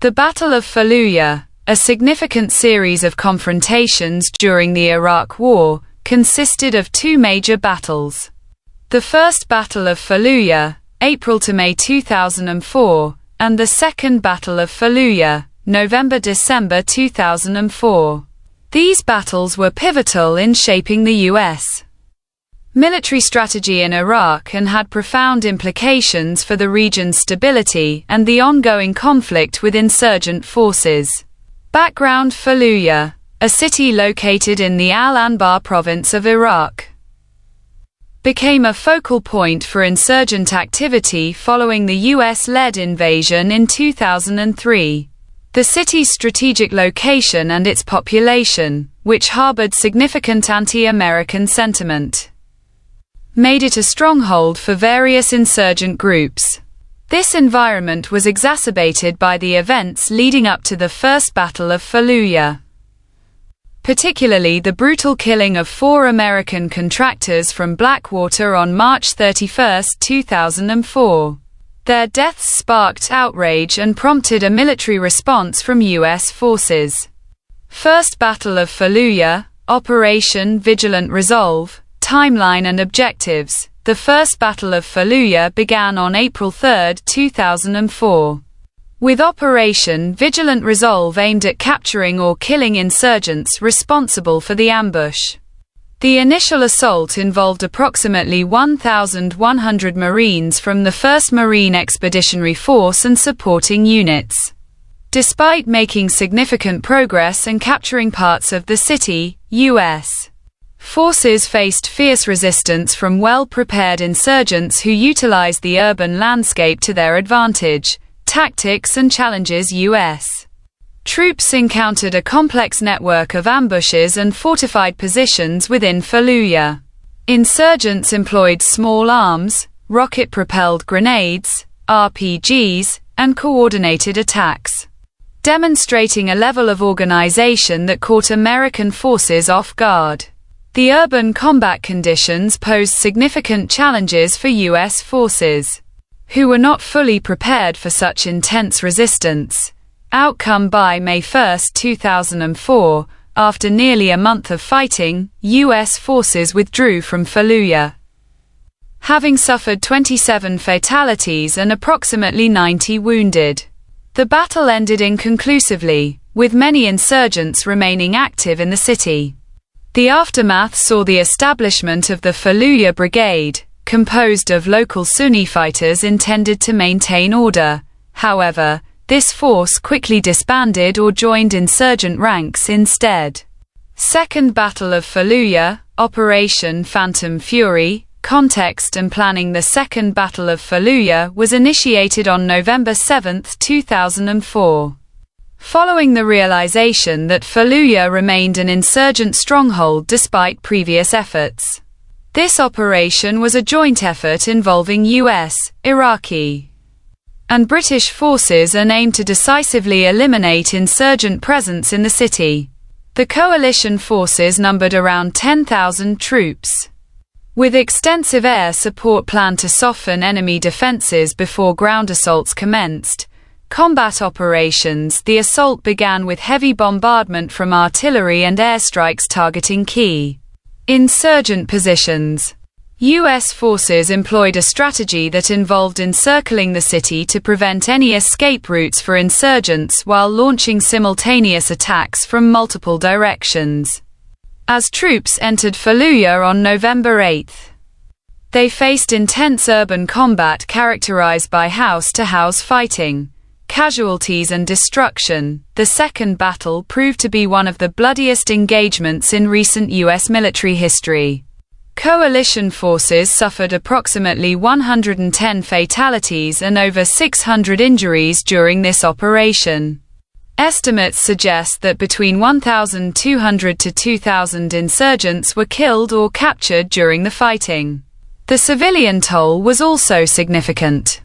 The Battle of Fallujah, a significant series of confrontations during the Iraq War, consisted of two major battles. The First Battle of Fallujah, April to May 2004, and the Second Battle of Fallujah, November-December 2004. These battles were pivotal in shaping the U.S. military strategy in Iraq and had profound implications for the region's stability and the ongoing conflict with insurgent forces. Background: Fallujah, a city located in the Al-Anbar province of Iraq, became a focal point for insurgent activity following the US-led invasion in 2003. The city's strategic location and its population, which harbored significant anti-American sentiment, made it a stronghold for various insurgent groups. This environment was exacerbated by the events leading up to the First Battle of Fallujah, particularly the brutal killing of 4 American contractors from Blackwater on March 31, 2004. Their deaths sparked outrage and prompted a military response from U.S. forces. First Battle of Fallujah, Operation Vigilant Resolve, Timeline and Objectives. The First Battle of Fallujah began on April 3, 2004, with Operation Vigilant Resolve aimed at capturing or killing insurgents responsible for the ambush. The initial assault involved approximately 1,100 Marines from the 1st Marine Expeditionary Force and supporting units. Despite making significant progress and capturing parts of the city, U.S. forces faced fierce resistance from well-prepared insurgents who utilized the urban landscape to their advantage. Tactics and challenges: U.S. troops encountered a complex network of ambushes and fortified positions within Fallujah. Insurgents employed small arms, rocket-propelled grenades, RPGs, and coordinated attacks, demonstrating a level of organization that caught American forces off guard. The urban combat conditions posed significant challenges for U.S. forces, who were not fully prepared for such intense resistance. Outcome: by May 1, 2004, after nearly a month of fighting, U.S. forces withdrew from Fallujah, having suffered 27 fatalities and approximately 90 wounded. The battle ended inconclusively, with many insurgents remaining active in the city. The aftermath saw the establishment of the Fallujah Brigade, composed of local Sunni fighters intended to maintain order. However, this force quickly disbanded or joined insurgent ranks instead. Second Battle of Fallujah, Operation Phantom Fury. Context and planning: the Second Battle of Fallujah was initiated on November 7, 2004. Following the realization that Fallujah remained an insurgent stronghold despite previous efforts. This operation was a joint effort involving U.S., Iraqi, and British forces and aimed to decisively eliminate insurgent presence in the city. The coalition forces numbered around 10,000 troops, with extensive air support planned to soften enemy defenses before ground assaults commenced. Combat operations: the assault began with heavy bombardment from artillery and airstrikes targeting key insurgent positions. U.S. forces employed a strategy that involved encircling the city to prevent any escape routes for insurgents while launching simultaneous attacks from multiple directions. As troops entered Fallujah on November 8, they faced intense urban combat characterized by house-to-house fighting, casualties and destruction. The second battle proved to be one of the bloodiest engagements in recent U.S. military history. Coalition forces suffered approximately 110 fatalities and over 600 injuries during this operation. Estimates suggest that between 1,200 to 2,000 insurgents were killed or captured during the fighting. The civilian toll was also significant.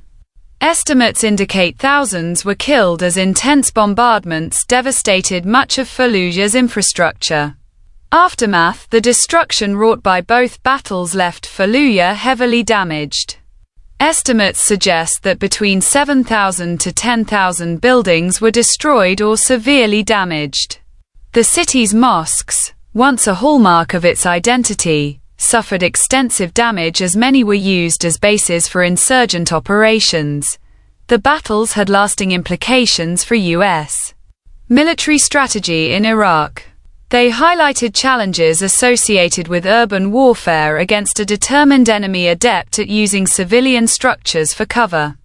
Estimates indicate thousands were killed as intense bombardments devastated much of Fallujah's infrastructure. Aftermath: the destruction wrought by both battles left Fallujah heavily damaged. Estimates suggest that between 7,000 to 10,000 buildings were destroyed or severely damaged. The city's mosques, once a hallmark of its identity, suffered extensive damage as many were used as bases for insurgent operations. The battles had lasting implications for U.S. military strategy in Iraq. They highlighted challenges associated with urban warfare against a determined enemy adept at using civilian structures for cover.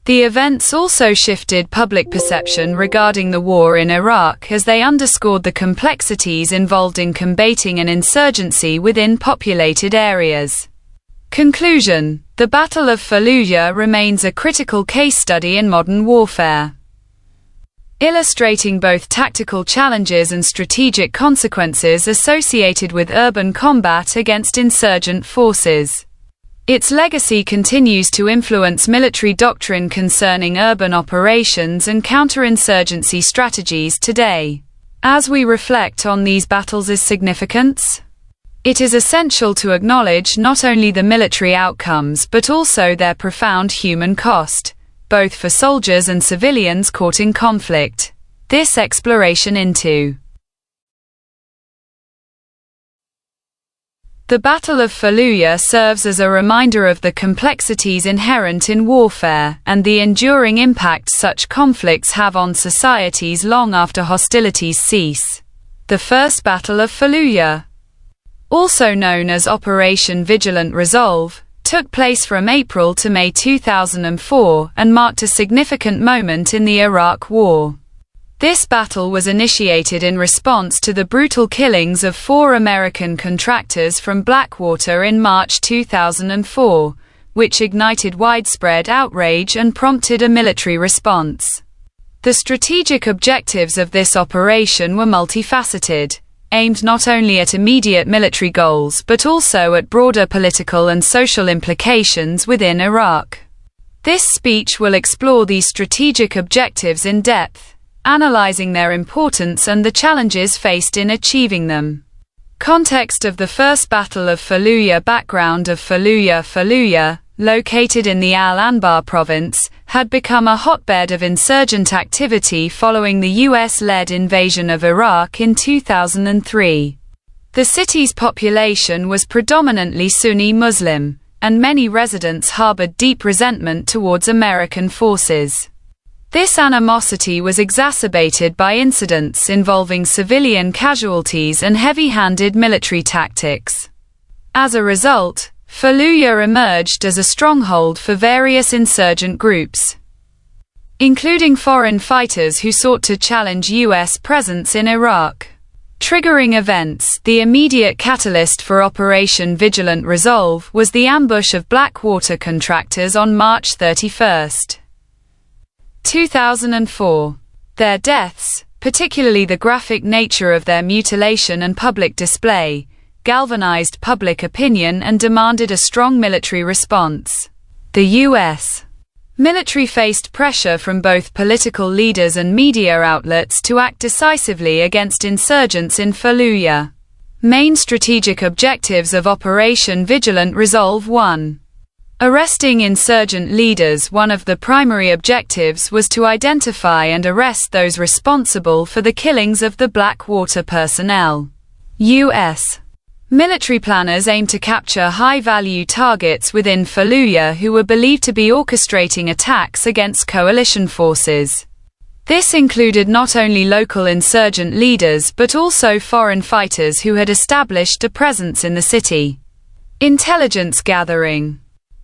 The events also shifted public perception regarding the war in Iraq as they underscored the complexities involved in combating an insurgency within populated areas. Conclusion: the Battle of Fallujah remains a critical case study in modern warfare, illustrating both tactical challenges and strategic consequences associated with urban combat against insurgent forces. Its legacy continues to influence military doctrine concerning urban operations and counterinsurgency strategies today. As we reflect on these battles' significance, it is essential to acknowledge not only the military outcomes but also their profound human cost, both for soldiers and civilians caught in conflict. This exploration into the Battle of Fallujah serves as a reminder of the complexities inherent in warfare and the enduring impact such conflicts have on societies long after hostilities cease. The First Battle of Fallujah, also known as Operation Vigilant Resolve, took place from April to May 2004 and marked a significant moment in the Iraq War. This battle was initiated in response to the brutal killings of 4 American contractors from Blackwater in March 2004, which ignited widespread outrage and prompted a military response. The strategic objectives of this operation were multifaceted, aimed not only at immediate military goals but also at broader political and social implications within Iraq. This speech will explore these strategic objectives in depth, analyzing their importance and the challenges faced in achieving them. Context of the First Battle of Fallujah. Background of Fallujah, located in the Al-Anbar province, had become a hotbed of insurgent activity following the US-led invasion of Iraq in 2003. The city's population was predominantly Sunni Muslim, and many residents harbored deep resentment towards American forces. This animosity was exacerbated by incidents involving civilian casualties and heavy-handed military tactics. As a result, Fallujah emerged as a stronghold for various insurgent groups, including foreign fighters who sought to challenge U.S. presence in Iraq. Triggering events. The immediate catalyst for Operation Vigilant Resolve was the ambush of Blackwater contractors on March 31, 2004. Their deaths, particularly the graphic nature of their mutilation and public display, galvanized public opinion and demanded a strong military response. The U.S. military faced pressure from both political leaders and media outlets to act decisively against insurgents in Fallujah. Main strategic objectives of Operation Vigilant Resolve. 1. Arresting insurgent leaders. One of the primary objectives was to identify and arrest those responsible for the killings of the Blackwater personnel. U.S. military planners aimed to capture high-value targets within Fallujah who were believed to be orchestrating attacks against coalition forces. This included not only local insurgent leaders but also foreign fighters who had established a presence in the city. Intelligence gathering.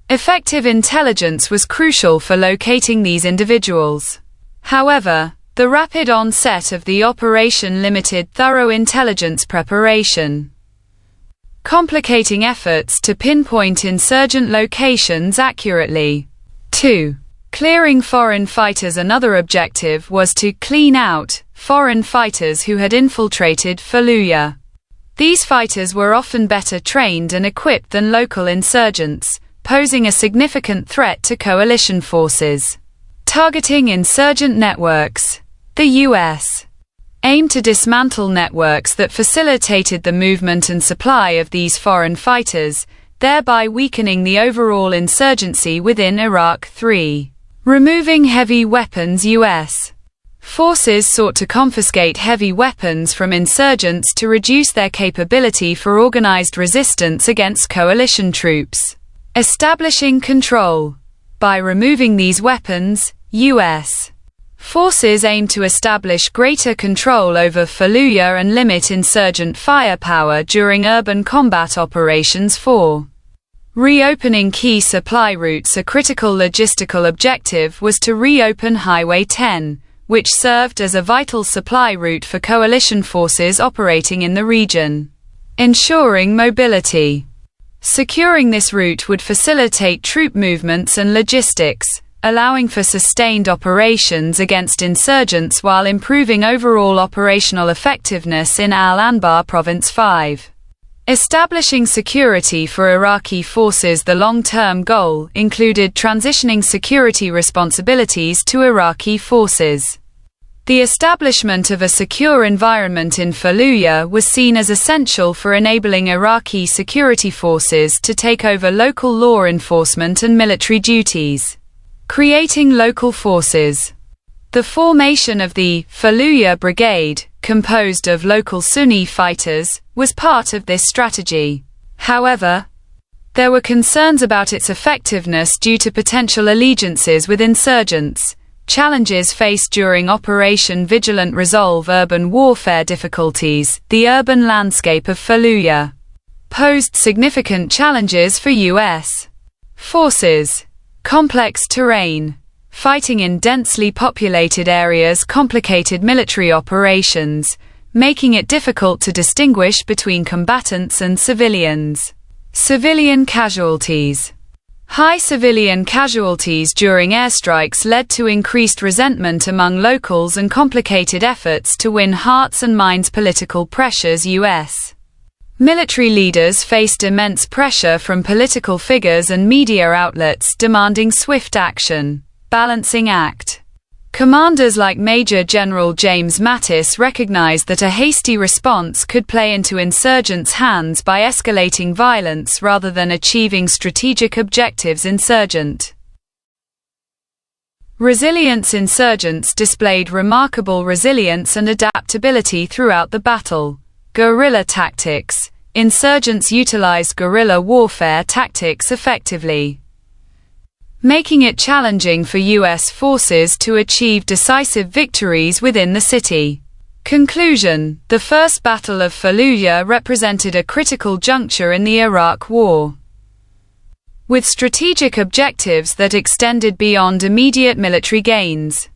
Effective intelligence was crucial for locating these individuals. However, the rapid onset of the operation limited thorough intelligence preparation, complicating efforts to pinpoint insurgent locations accurately. 2. Clearing foreign fighters. Another objective was to clean out foreign fighters who had infiltrated Fallujah. These fighters were often better trained and equipped than local insurgents, posing a significant threat to coalition forces. Targeting insurgent networks. The U.S. aimed to dismantle networks that facilitated the movement and supply of these foreign fighters, thereby weakening the overall insurgency within Iraq. 3. Removing heavy weapons. U.S. forces sought to confiscate heavy weapons from insurgents to reduce their capability for organized resistance against coalition troops. Establishing control. By removing these weapons, U.S. forces aim to establish greater control over Fallujah and limit insurgent firepower during urban combat operations. 4. Reopening key supply routes. A critical logistical objective was to reopen Highway 10, which served as a vital supply route for coalition forces operating in the region, ensuring mobility. Securing this route would facilitate troop movements and logistics, allowing for sustained operations against insurgents while improving overall operational effectiveness in Al-Anbar Province. 5. Establishing security for Iraqi forces. The long-term goal included transitioning security responsibilities to Iraqi forces. The establishment of a secure environment in Fallujah was seen as essential for enabling Iraqi security forces to take over local law enforcement and military duties. Creating local forces. The formation of the Fallujah Brigade, composed of local Sunni fighters, was part of this strategy. However, there were concerns about its effectiveness due to potential allegiances with insurgents. Challenges faced during Operation Vigilant Resolve. Urban warfare difficulties. The urban landscape of Fallujah posed significant challenges for U.S. forces. Complex terrain. Fighting in densely populated areas complicated military operations, making it difficult to distinguish between combatants and civilians. Civilian casualties. High civilian casualties during airstrikes led to increased resentment among locals and complicated efforts to win hearts and minds. Political pressures. U.S. military leaders faced immense pressure from political figures and media outlets demanding swift action. Balancing act. Commanders like Major General James Mattis recognized that a hasty response could play into insurgents' hands by escalating violence rather than achieving strategic objectives. Insurgent resilience. Insurgents displayed remarkable resilience and adaptability throughout the battle. Guerrilla tactics. Insurgents utilized guerrilla warfare tactics effectively, making it challenging for U.S. forces to achieve decisive victories within the city. Conclusion. The First Battle of Fallujah represented a critical juncture in the Iraq War, with strategic objectives that extended beyond immediate military gains.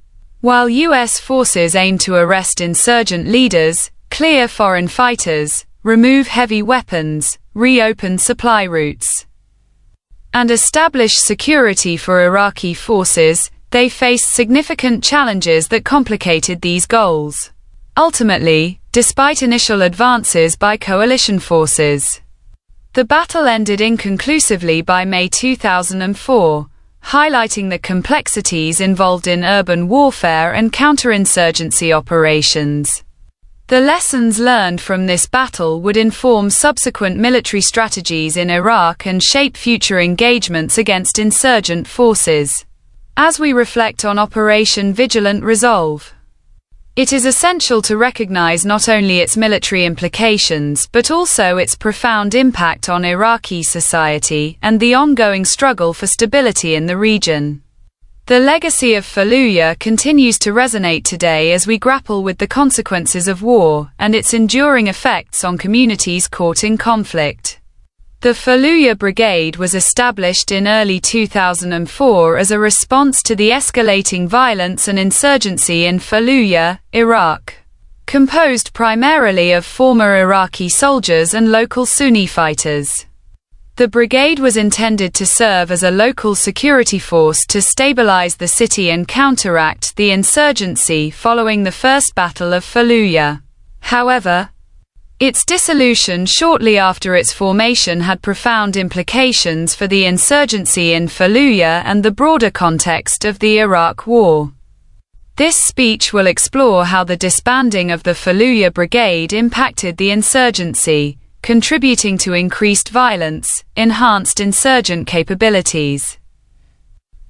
While U.S. forces aimed to arrest insurgent leaders, clear foreign fighters, remove heavy weapons, reopen supply routes, and establish security for Iraqi forces, they faced significant challenges that complicated these goals. Ultimately, despite initial advances by coalition forces, the battle ended inconclusively by May 2004, highlighting the complexities involved in urban warfare and counterinsurgency operations. The lessons learned from this battle would inform subsequent military strategies in Iraq and shape future engagements against insurgent forces. As we reflect on Operation Vigilant Resolve, it is essential to recognize not only its military implications but also its profound impact on Iraqi society and the ongoing struggle for stability in the region. The legacy of Fallujah continues to resonate today as we grapple with the consequences of war and its enduring effects on communities caught in conflict. The Fallujah Brigade was established in early 2004 as a response to the escalating violence and insurgency in Fallujah, Iraq. Composed primarily of former Iraqi soldiers and local Sunni fighters, the brigade was intended to serve as a local security force to stabilize the city and counteract the insurgency following the First Battle of Fallujah. However, its dissolution shortly after its formation had profound implications for the insurgency in Fallujah and the broader context of the Iraq War. This speech will explore how the disbanding of the Fallujah Brigade impacted the insurgency, contributing to increased violence, enhanced insurgent capabilities,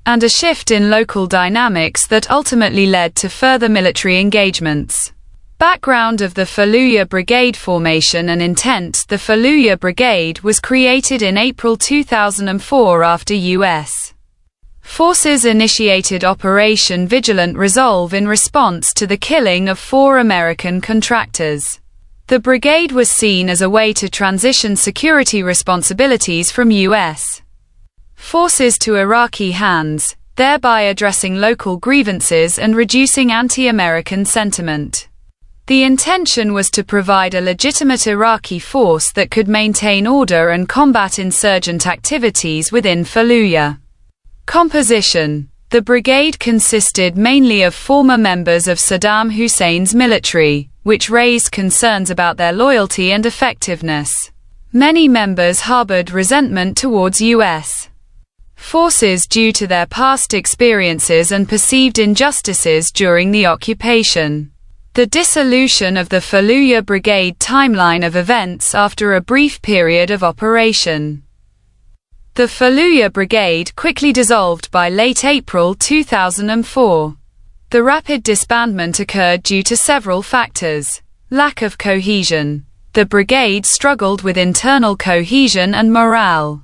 and a shift in local dynamics that ultimately led to further military engagements. Background of the Fallujah Brigade formation and intent. The Fallujah Brigade was created in April 2004 after U.S. forces initiated Operation Vigilant Resolve in response to the killing of 4 American contractors. The brigade was seen as a way to transition security responsibilities from U.S. forces to Iraqi hands, thereby addressing local grievances and reducing anti-American sentiment. The intention was to provide a legitimate Iraqi force that could maintain order and combat insurgent activities within Fallujah. Composition. The brigade consisted mainly of former members of Saddam Hussein's military, which raised concerns about their loyalty and effectiveness. Many members harbored resentment towards U.S. forces due to their past experiences and perceived injustices during the occupation. The dissolution of the Fallujah Brigade. Timeline of events after a brief period of operation. The Fallujah Brigade quickly dissolved by late April 2004. The rapid disbandment occurred due to several factors. Lack of cohesion. The brigade struggled with internal cohesion and morale,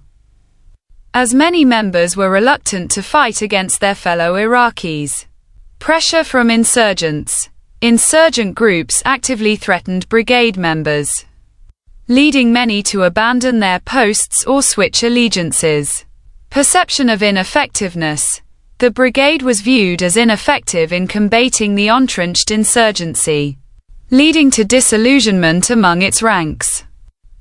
as many members were reluctant to fight against their fellow Iraqis. Pressure from insurgents. Insurgent groups actively threatened brigade members, leading many to abandon their posts or switch allegiances. Perception of ineffectiveness. The brigade was viewed as ineffective in combating the entrenched insurgency, leading to disillusionment among its ranks.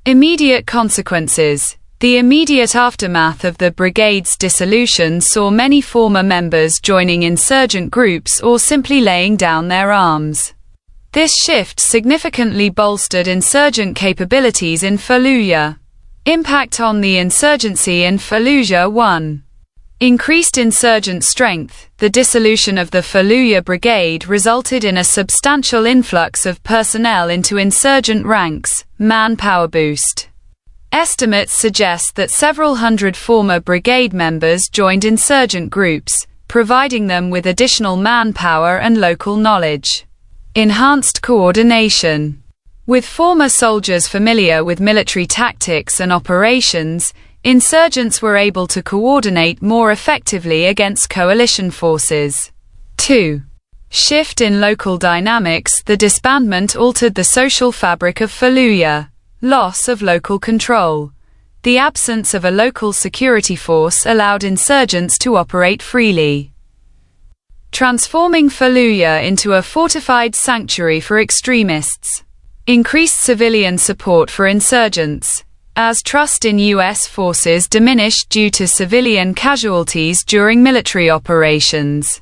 Immediate consequences. The immediate aftermath of the brigade's dissolution saw many former members joining insurgent groups or simply laying down their arms. This shift significantly bolstered insurgent capabilities in Fallujah. Impact on the insurgency in Fallujah. 1. Increased insurgent strength. The dissolution of the Fallujah Brigade resulted in a substantial influx of personnel into insurgent ranks, manpower boost. Estimates suggest that several hundred former brigade members joined insurgent groups, providing them with additional manpower and local knowledge. Enhanced coordination. With former soldiers familiar with military tactics and operations, insurgents were able to coordinate more effectively against coalition forces. 2. Shift in local dynamics. The disbandment altered the social fabric of Fallujah. Loss of local control. The absence of a local security force allowed insurgents to operate freely, transforming Fallujah into a fortified sanctuary for extremists. Increased civilian support for insurgents. As trust in U.S. forces diminished due to civilian casualties during military operations,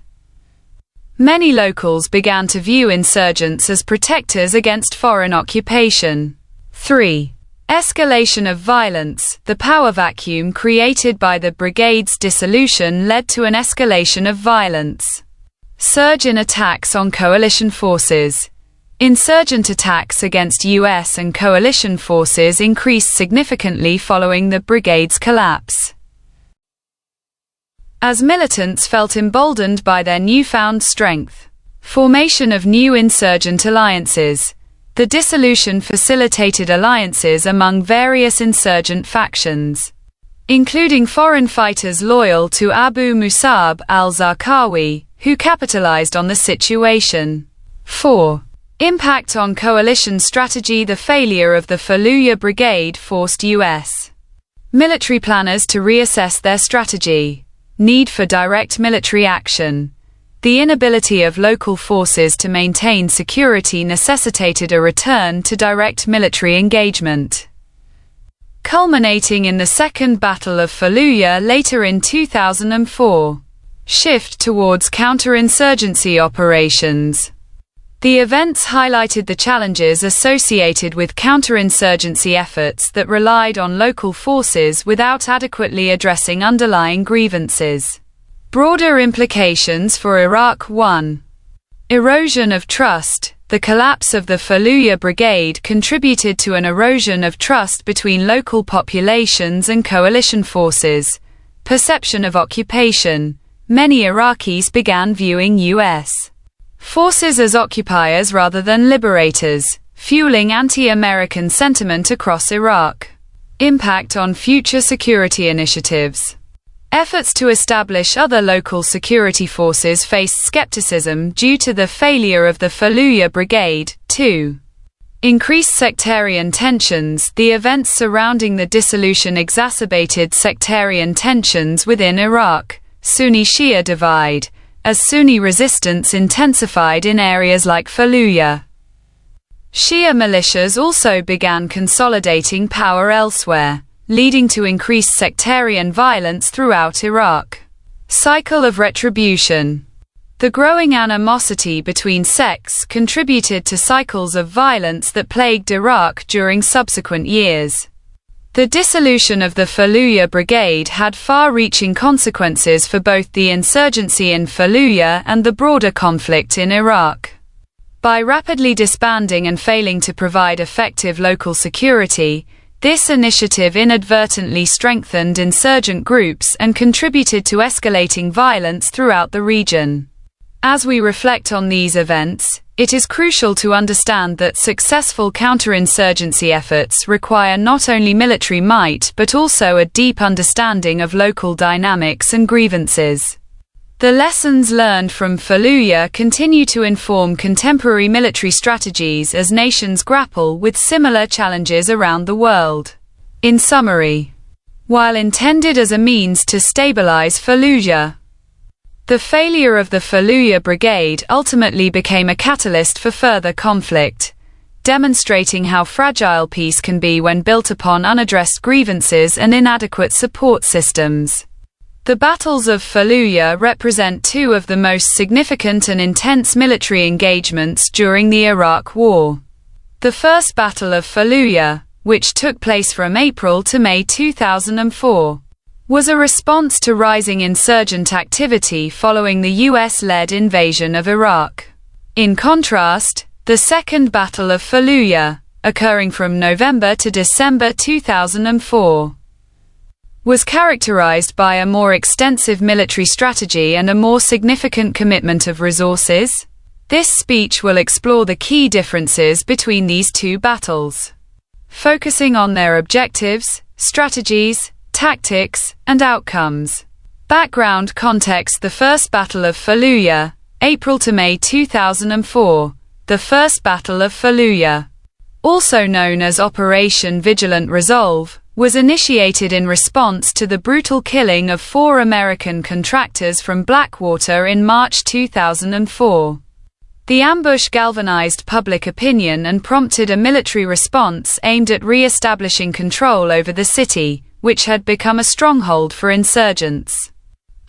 many locals began to view insurgents as protectors against foreign occupation. 3. Escalation of violence. The power vacuum created by the brigade's dissolution led to an escalation of violence. Surge in attacks on coalition forces. Insurgent attacks against U.S. and coalition forces increased significantly following the brigade's collapse, as militants felt emboldened by their newfound strength. Formation of new insurgent alliances. The dissolution facilitated alliances among various insurgent factions, including foreign fighters loyal to Abu Musab al-Zarqawi, who capitalized on the situation. 4. Impact on coalition strategy. The failure of the Fallujah Brigade forced U.S. military planners to reassess their strategy. Need for direct military action. The inability of local forces to maintain security necessitated a return to direct military engagement, culminating in the Second Battle of Fallujah later in 2004. Shift towards counterinsurgency operations. The events highlighted the challenges associated with counterinsurgency efforts that relied on local forces without adequately addressing underlying grievances. Broader implications for Iraq. 1. Erosion of trust. the collapse of the Fallujah Brigade contributed to an erosion of trust between local populations and coalition forces. Perception of occupation. Many Iraqis began viewing U.S. forces as occupiers rather than liberators, fueling anti-American sentiment across Iraq. Impact on future security initiatives. Efforts to establish other local security forces faced skepticism due to the failure of the Fallujah Brigade. 2. Increased sectarian tensions. The events surrounding the dissolution exacerbated sectarian tensions within Iraq. Sunni-Shia divide, as Sunni resistance intensified in areas like Fallujah. Shia militias also began consolidating power elsewhere, leading to increased sectarian violence throughout Iraq. Cycle of retribution. The growing animosity between sects contributed to cycles of violence that plagued Iraq during subsequent years. The dissolution of the Fallujah Brigade had far-reaching consequences for both the insurgency in Fallujah and the broader conflict in Iraq. By rapidly disbanding and failing to provide effective local security, this initiative inadvertently strengthened insurgent groups and contributed to escalating violence throughout the region. As we reflect on these events, it is crucial to understand that successful counterinsurgency efforts require not only military might but also a deep understanding of local dynamics and grievances. The lessons learned from Fallujah continue to inform contemporary military strategies as nations grapple with similar challenges around the world. In summary, while intended as a means to stabilize Fallujah, the failure of the Fallujah Brigade ultimately became a catalyst for further conflict, demonstrating how fragile peace can be when built upon unaddressed grievances and inadequate support systems. The battles of Fallujah represent two of the most significant and intense military engagements during the Iraq War. The First Battle of Fallujah, which took place from April to May 2004, was a response to rising insurgent activity following the US-led invasion of Iraq. In contrast, the Second Battle of Fallujah, occurring from November to December 2004, was characterized by a more extensive military strategy and a more significant commitment of resources. This speech will explore the key differences between these two battles, focusing on their objectives, strategies, tactics, and outcomes. Background context. The First Battle of Fallujah, April to May 2004. The First Battle of Fallujah, also known as Operation Vigilant Resolve, was initiated in response to the brutal killing of 4 American contractors from Blackwater in March 2004. The ambush galvanized public opinion and prompted a military response aimed at re-establishing control over the city, which had become a stronghold for insurgents.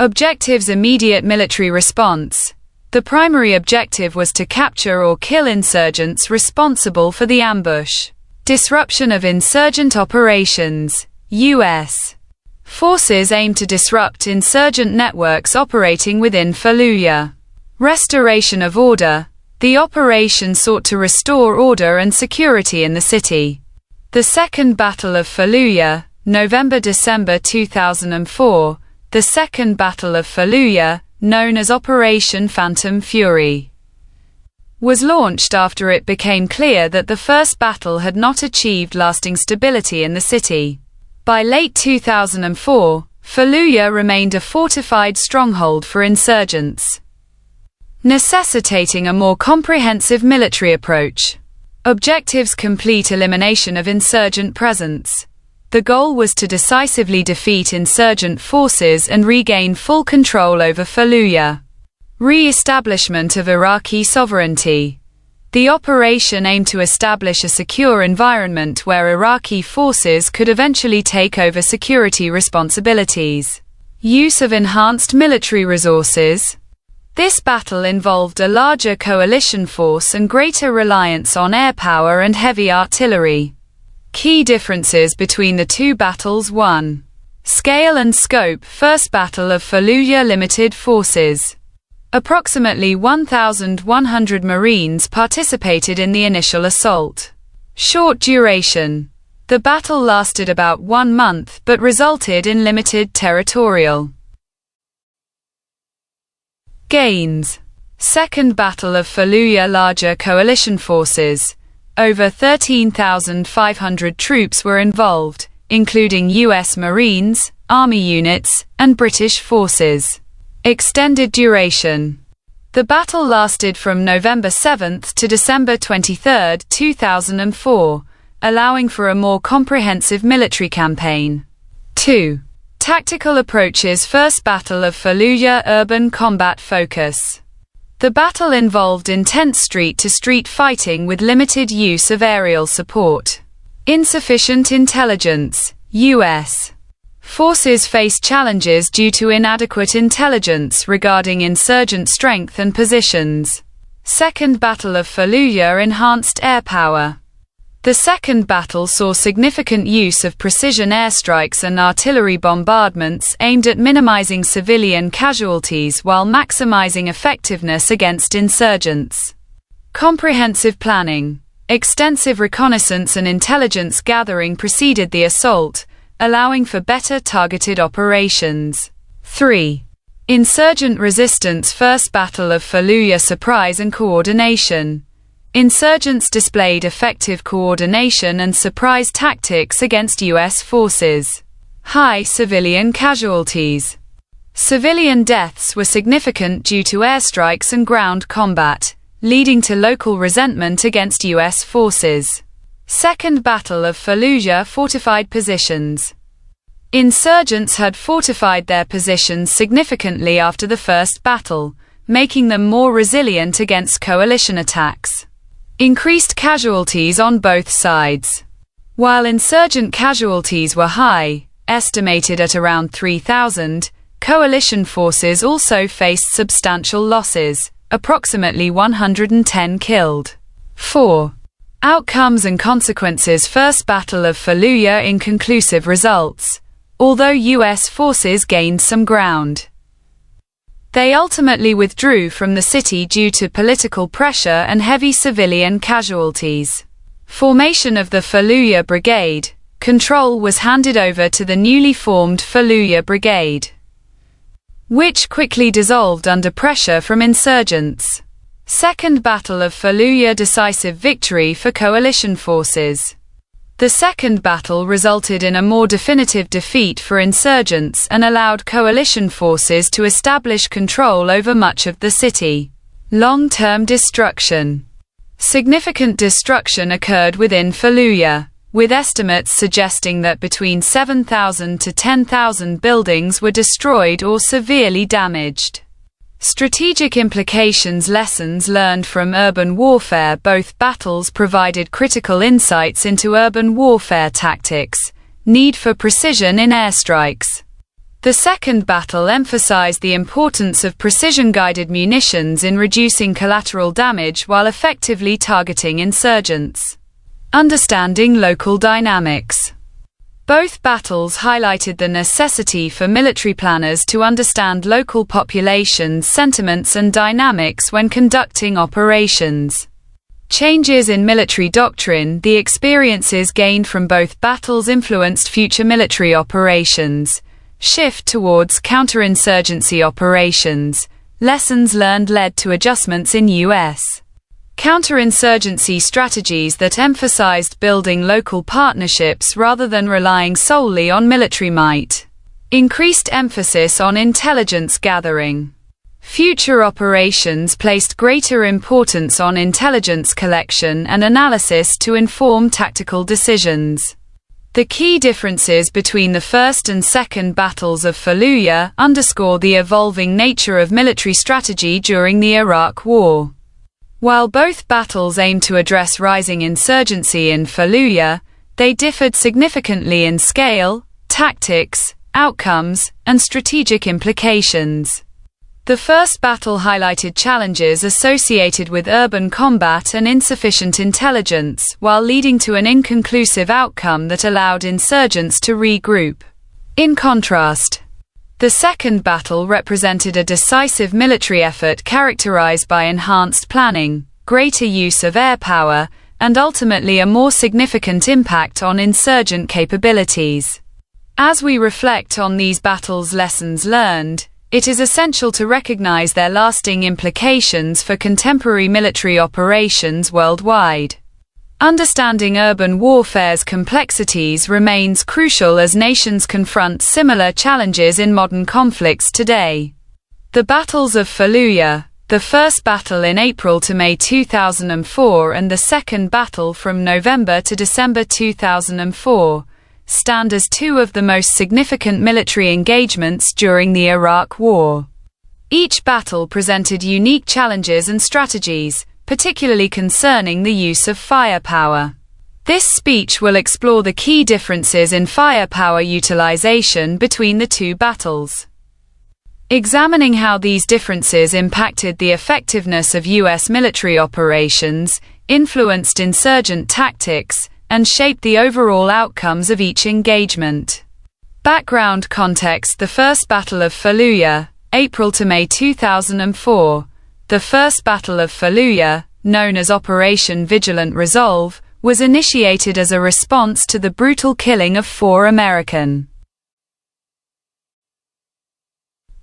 Objectives. Immediate military response. The primary objective was to capture or kill insurgents responsible for the ambush. Disruption of insurgent operations. U.S. forces aimed to disrupt insurgent networks operating within Fallujah. Restoration of order. The operation sought to restore order and security in the city. The Second Battle of Fallujah, November-December 2004. The Second Battle of Fallujah, known as Operation Phantom Fury, was launched after it became clear that the first battle had not achieved lasting stability in the city. By late 2004, Fallujah remained a fortified stronghold for insurgents, necessitating a more comprehensive military approach. Objectives. Complete elimination of insurgent presence. The goal was to decisively defeat insurgent forces and regain full control over Fallujah. Re-establishment of Iraqi sovereignty. The operation aimed to establish a secure environment where Iraqi forces could eventually take over security responsibilities. Use of enhanced military resources. This battle involved a larger coalition force and greater reliance on air power and heavy artillery. Key differences between the two battles. 1. Scale and scope. First Battle of Fallujah. Limited forces. Approximately 1,100 Marines participated in the initial assault. Short duration. The battle lasted about 1 month but resulted in limited territorial gains. Second Battle of Fallujah. Larger coalition forces. Over 13,500 troops were involved, including U.S. Marines, Army units, and British forces. Extended duration. The battle lasted from November 7 to December 23, 2004, allowing for a more comprehensive military campaign. 2. Tactical approaches. First Battle of Fallujah. Urban combat focus. The battle involved intense street-to-street fighting with limited use of aerial support. Insufficient intelligence. U.S. forces faced challenges due to inadequate intelligence regarding insurgent strength and positions. Second Battle of Fallujah. Enhanced air power. The second battle saw significant use of precision airstrikes and artillery bombardments aimed at minimizing civilian casualties while maximizing effectiveness against insurgents. Comprehensive planning. Extensive reconnaissance and intelligence gathering preceded the assault, allowing for better targeted operations. 3. Insurgent resistance. First Battle of Fallujah. Surprise and coordination. Insurgents displayed effective coordination and surprise tactics against U.S. forces. High civilian casualties. Civilian deaths were significant due to airstrikes and ground combat, leading to local resentment against U.S. forces. Second Battle of Fallujah. Fortified positions. Insurgents had fortified their positions significantly after the first battle, making them more resilient against coalition attacks. Increased casualties on both sides. While insurgent casualties were high, estimated at around 3,000, coalition forces also faced substantial losses, approximately 110 killed. 4. Outcomes and consequences. First Battle of Fallujah. Inconclusive results. Although U.S. forces gained some ground, they ultimately withdrew from the city due to political pressure and heavy civilian casualties. Formation of the Fallujah Brigade. Control was handed over to the newly formed Fallujah Brigade, which quickly dissolved under pressure from insurgents. Second Battle of Fallujah. Decisive victory for coalition forces. The second battle resulted in a more definitive defeat for insurgents and allowed coalition forces to establish control over much of the city. Long-term destruction. Significant destruction occurred within Fallujah, with estimates suggesting that between 7,000 to 10,000 buildings were destroyed or severely damaged. Strategic implications. Lessons learned from urban warfare. Both battles provided critical insights into urban warfare tactics, need for precision in airstrikes. The second battle emphasized the importance of precision-guided munitions in reducing collateral damage while effectively targeting insurgents. Understanding local dynamics. Both battles highlighted the necessity for military planners to understand local populations' sentiments and dynamics when conducting operations. Changes in military doctrine. The experiences gained from both battles influenced future military operations. Shift towards counterinsurgency operations. Lessons learned led to adjustments in U.S. counterinsurgency strategies that emphasized building local partnerships rather than relying solely on military might. Increased emphasis on intelligence gathering. Future operations placed greater importance on intelligence collection and analysis to inform tactical decisions. The key differences between the first and second battles of Fallujah underscore the evolving nature of military strategy during the Iraq War. While both battles aimed to address rising insurgency in Fallujah, they differed significantly in scale, tactics, outcomes, and strategic implications. The first battle highlighted challenges associated with urban combat and insufficient intelligence, while leading to an inconclusive outcome that allowed insurgents to regroup. In contrast, The second battle represented a decisive military effort characterized by enhanced planning, greater use of air power, and ultimately a more significant impact on insurgent capabilities. As we reflect on these battles' lessons learned, it is essential to recognize their lasting implications for contemporary military operations worldwide. Understanding urban warfare's complexities remains crucial as nations confront similar challenges in modern conflicts today. The battles of Fallujah, the first battle in April to May 2004 and the second battle from November to December 2004, stand as two of the most significant military engagements during the Iraq War. Each battle presented unique challenges and strategies, particularly concerning the use of firepower. This speech will explore the key differences in firepower utilization between the two battles, examining how these differences impacted the effectiveness of U.S. military operations, influenced insurgent tactics, and shaped the overall outcomes of each engagement. Background context: the First Battle of Fallujah, April to May 2004. The First Battle of Fallujah, known as Operation Vigilant Resolve, was initiated as a response to the brutal killing of 4 American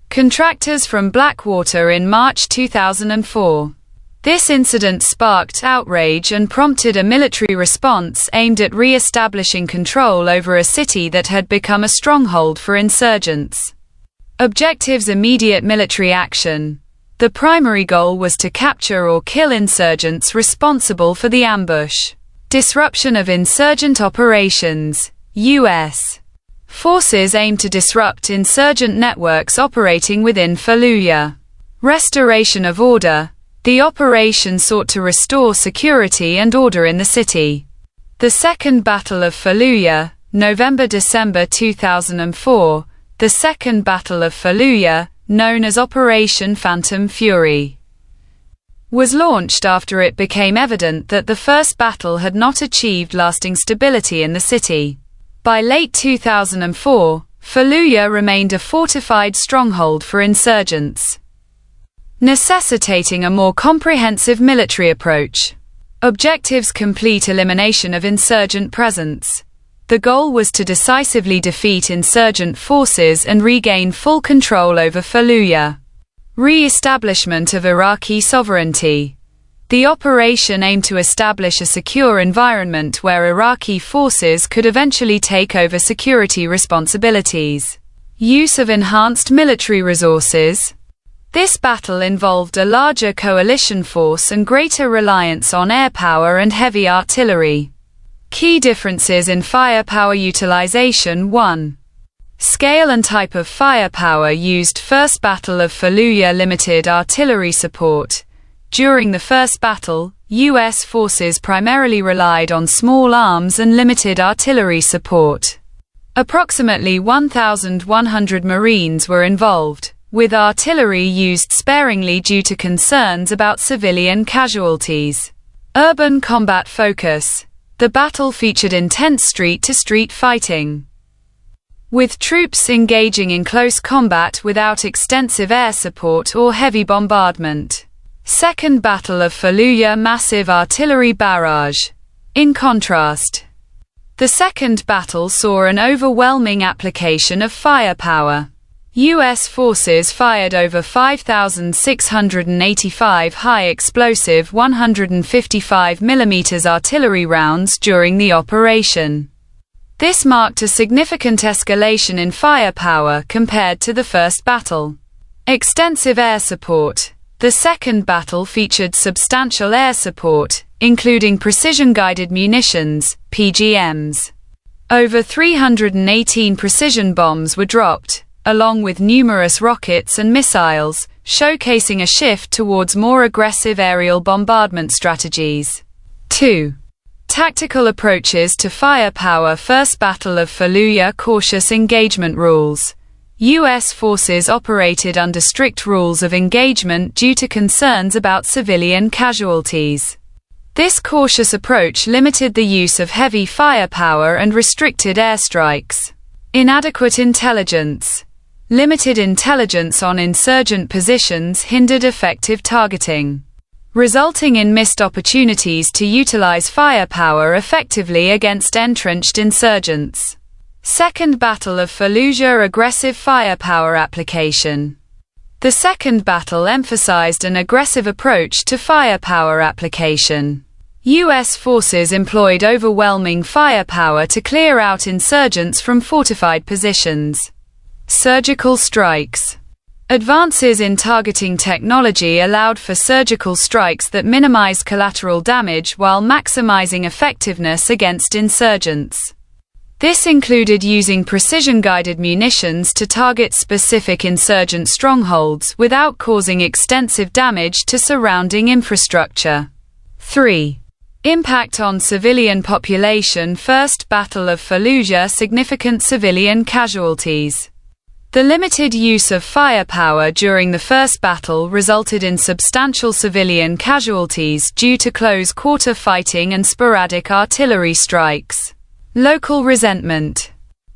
contractors from Blackwater in March 2004. This incident sparked outrage and prompted a military response aimed at re-establishing control over a city that had become a stronghold for insurgents. Objectives: immediate military action. The primary goal was to capture or kill insurgents responsible for the ambush. Disruption of insurgent operations. U.S. forces aimed to disrupt insurgent networks operating within Fallujah. Restoration of order. The operation sought to restore security and order in the city. The Second Battle of Fallujah, November-December 2004. The Second Battle of Fallujah, known as Operation Phantom Fury, was launched after it became evident that the first battle had not achieved lasting stability in the city. By late 2004, Fallujah remained a fortified stronghold for insurgents, necessitating a more comprehensive military approach. Objectives: complete elimination of insurgent presence. The goal was to decisively defeat insurgent forces and regain full control over Fallujah. Re-establishment of Iraqi sovereignty. The operation aimed to establish a secure environment where Iraqi forces could eventually take over security responsibilities. Use of enhanced military resources. This battle involved a larger coalition force and greater reliance on air power and heavy artillery. Key differences in firepower utilization. 1. Scale and type of firepower used. First Battle of Fallujah, limited artillery support. During the first battle, U.S. forces primarily relied on small arms and limited artillery support. Approximately 1,100 Marines were involved, with artillery used sparingly due to concerns about civilian casualties. Urban combat focus. The battle featured intense street-to-street fighting, with troops engaging in close combat without extensive air support or heavy bombardment. Second Battle of Fallujah, massive artillery barrage. In contrast, the second battle saw an overwhelming application of firepower. U.S. forces fired over 5,685 high-explosive 155 mm artillery rounds during the operation. This marked a significant escalation in firepower compared to the first battle. Extensive air support. The second battle featured substantial air support, including precision-guided munitions, PGMs. Over 318 precision bombs were dropped, along with numerous rockets and missiles, showcasing a shift towards more aggressive aerial bombardment strategies. 2. Tactical approaches to firepower. First Battle of Fallujah, cautious engagement rules. U.S. forces operated under strict rules of engagement due to concerns about civilian casualties. This cautious approach limited the use of heavy firepower and restricted airstrikes. Inadequate intelligence. Limited intelligence on insurgent positions hindered effective targeting, resulting in missed opportunities to utilize firepower effectively against entrenched insurgents. Second Battle of Fallujah aggressive firepower application. The Second Battle emphasized an aggressive approach to firepower application. U.S. forces employed overwhelming firepower to clear out insurgents from fortified positions. Surgical strikes. Advances in targeting technology allowed for surgical strikes that minimized collateral damage while maximizing effectiveness against insurgents. This included using precision-guided munitions to target specific insurgent strongholds without causing extensive damage to surrounding infrastructure. 3. Impact on civilian population. First Battle of Fallujah significant civilian casualties. The limited use of firepower during the first battle resulted in substantial civilian casualties due to close-quarter fighting and sporadic artillery strikes. Local resentment.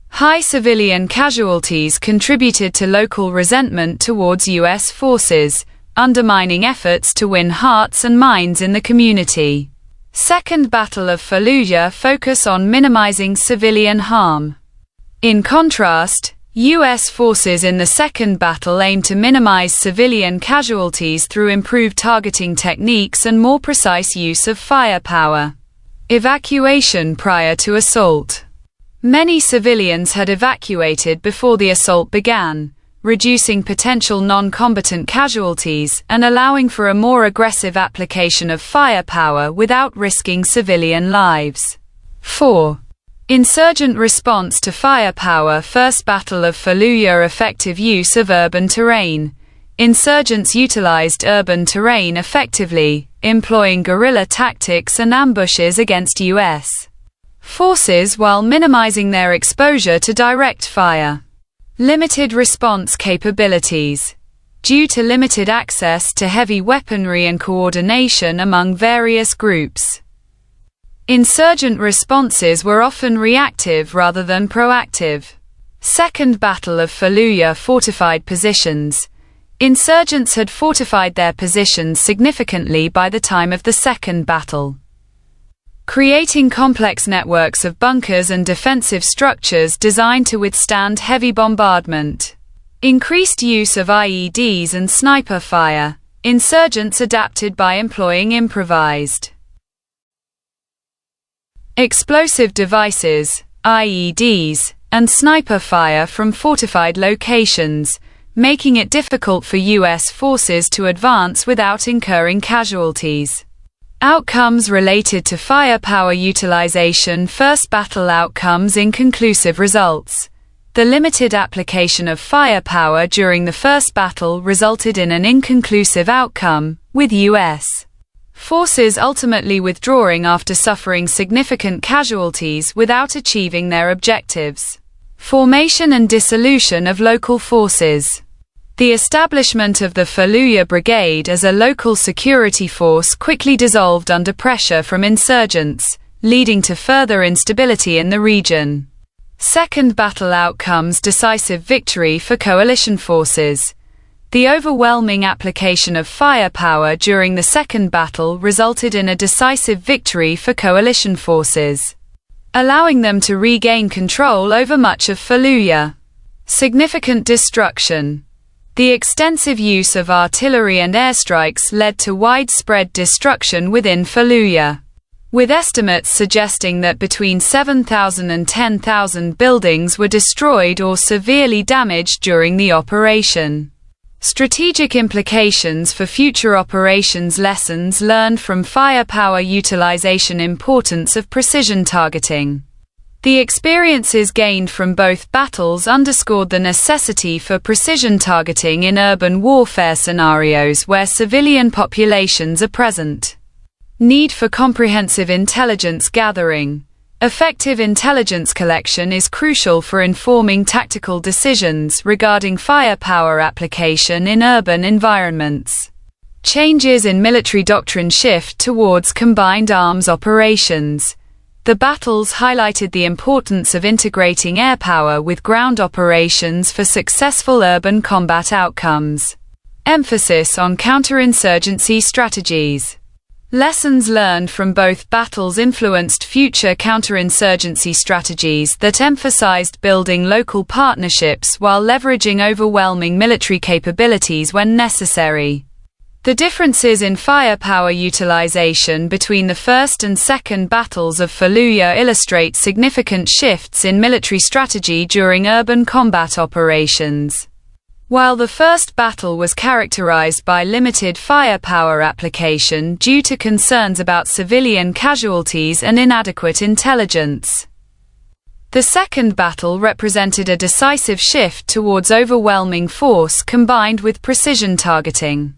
High civilian casualties contributed to local resentment towards U.S. forces, undermining efforts to win hearts and minds in the community. Second Battle of Fallujah focus on minimizing civilian harm. In contrast, U.S. forces in the second battle aimed to minimize civilian casualties through improved targeting techniques and more precise use of firepower. Evacuation prior to assault. Many civilians had evacuated before the assault began, reducing potential non-combatant casualties and allowing for a more aggressive application of firepower without risking civilian lives. 4. Insurgent response to firepower. First Battle of Fallujah effective use of urban terrain. Insurgents utilized urban terrain effectively, employing guerrilla tactics and ambushes against U.S. forces while minimizing their exposure to direct fire. Limited response capabilities. Due to limited access to heavy weaponry and coordination among various groups, insurgent responses were often reactive rather than proactive. Second Battle of Fallujah fortified positions. Insurgents had fortified their positions significantly by the time of the second battle, creating complex networks of bunkers and defensive structures designed to withstand heavy bombardment. Increased use of IEDs and sniper fire. Insurgents adapted by employing improvised explosive devices, IEDs, and sniper fire from fortified locations, making it difficult for U.S. forces to advance without incurring casualties. Outcomes related to firepower utilization. First battle outcomes. Inconclusive results. The limited application of firepower during the first battle resulted in an inconclusive outcome, with U.S. forces ultimately withdrawing after suffering significant casualties without achieving their objectives. Formation and dissolution of local forces. The establishment of the Fallujah Brigade as a local security force quickly dissolved under pressure from insurgents, leading to further instability in the region. Second battle outcomes. Decisive victory for coalition forces. The overwhelming application of firepower during the second battle resulted in a decisive victory for coalition forces, allowing them to regain control over much of Fallujah. Significant destruction. The extensive use of artillery and airstrikes led to widespread destruction within Fallujah, with estimates suggesting that between 7,000 and 10,000 buildings were destroyed or severely damaged during the operation. Strategic implications for future operations. Lessons learned from firepower utilization. Importance of precision targeting. The experiences gained from both battles underscored the necessity for precision targeting in urban warfare scenarios where civilian populations are present. Need for comprehensive intelligence gathering. Effective intelligence collection is crucial for informing tactical decisions regarding firepower application in urban environments. Changes in military doctrine shift towards combined arms operations. The battles highlighted the importance of integrating air power with ground operations for successful urban combat outcomes. Emphasis on counterinsurgency strategies. Lessons learned from both battles influenced future counterinsurgency strategies that emphasized building local partnerships while leveraging overwhelming military capabilities when necessary. The differences in firepower utilization between the First and Second Battles of Fallujah illustrate significant shifts in military strategy during urban combat operations. While the first battle was characterized by limited firepower application due to concerns about civilian casualties and inadequate intelligence, the second battle represented a decisive shift towards overwhelming force combined with precision targeting.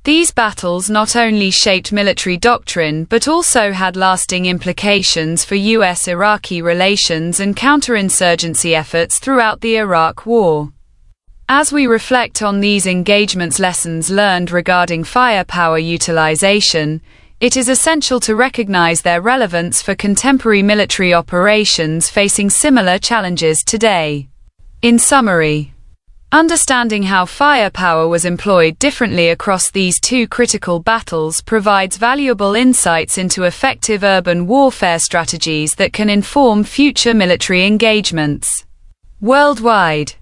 These battles not only shaped military doctrine but also had lasting implications for U.S.-Iraqi relations and counterinsurgency efforts throughout the Iraq War. As we reflect on these engagements' lessons learned regarding firepower utilization, it is essential to recognize their relevance for contemporary military operations facing similar challenges today. In summary, understanding how firepower was employed differently across these two critical battles provides valuable insights into effective urban warfare strategies that can inform future military engagements worldwide.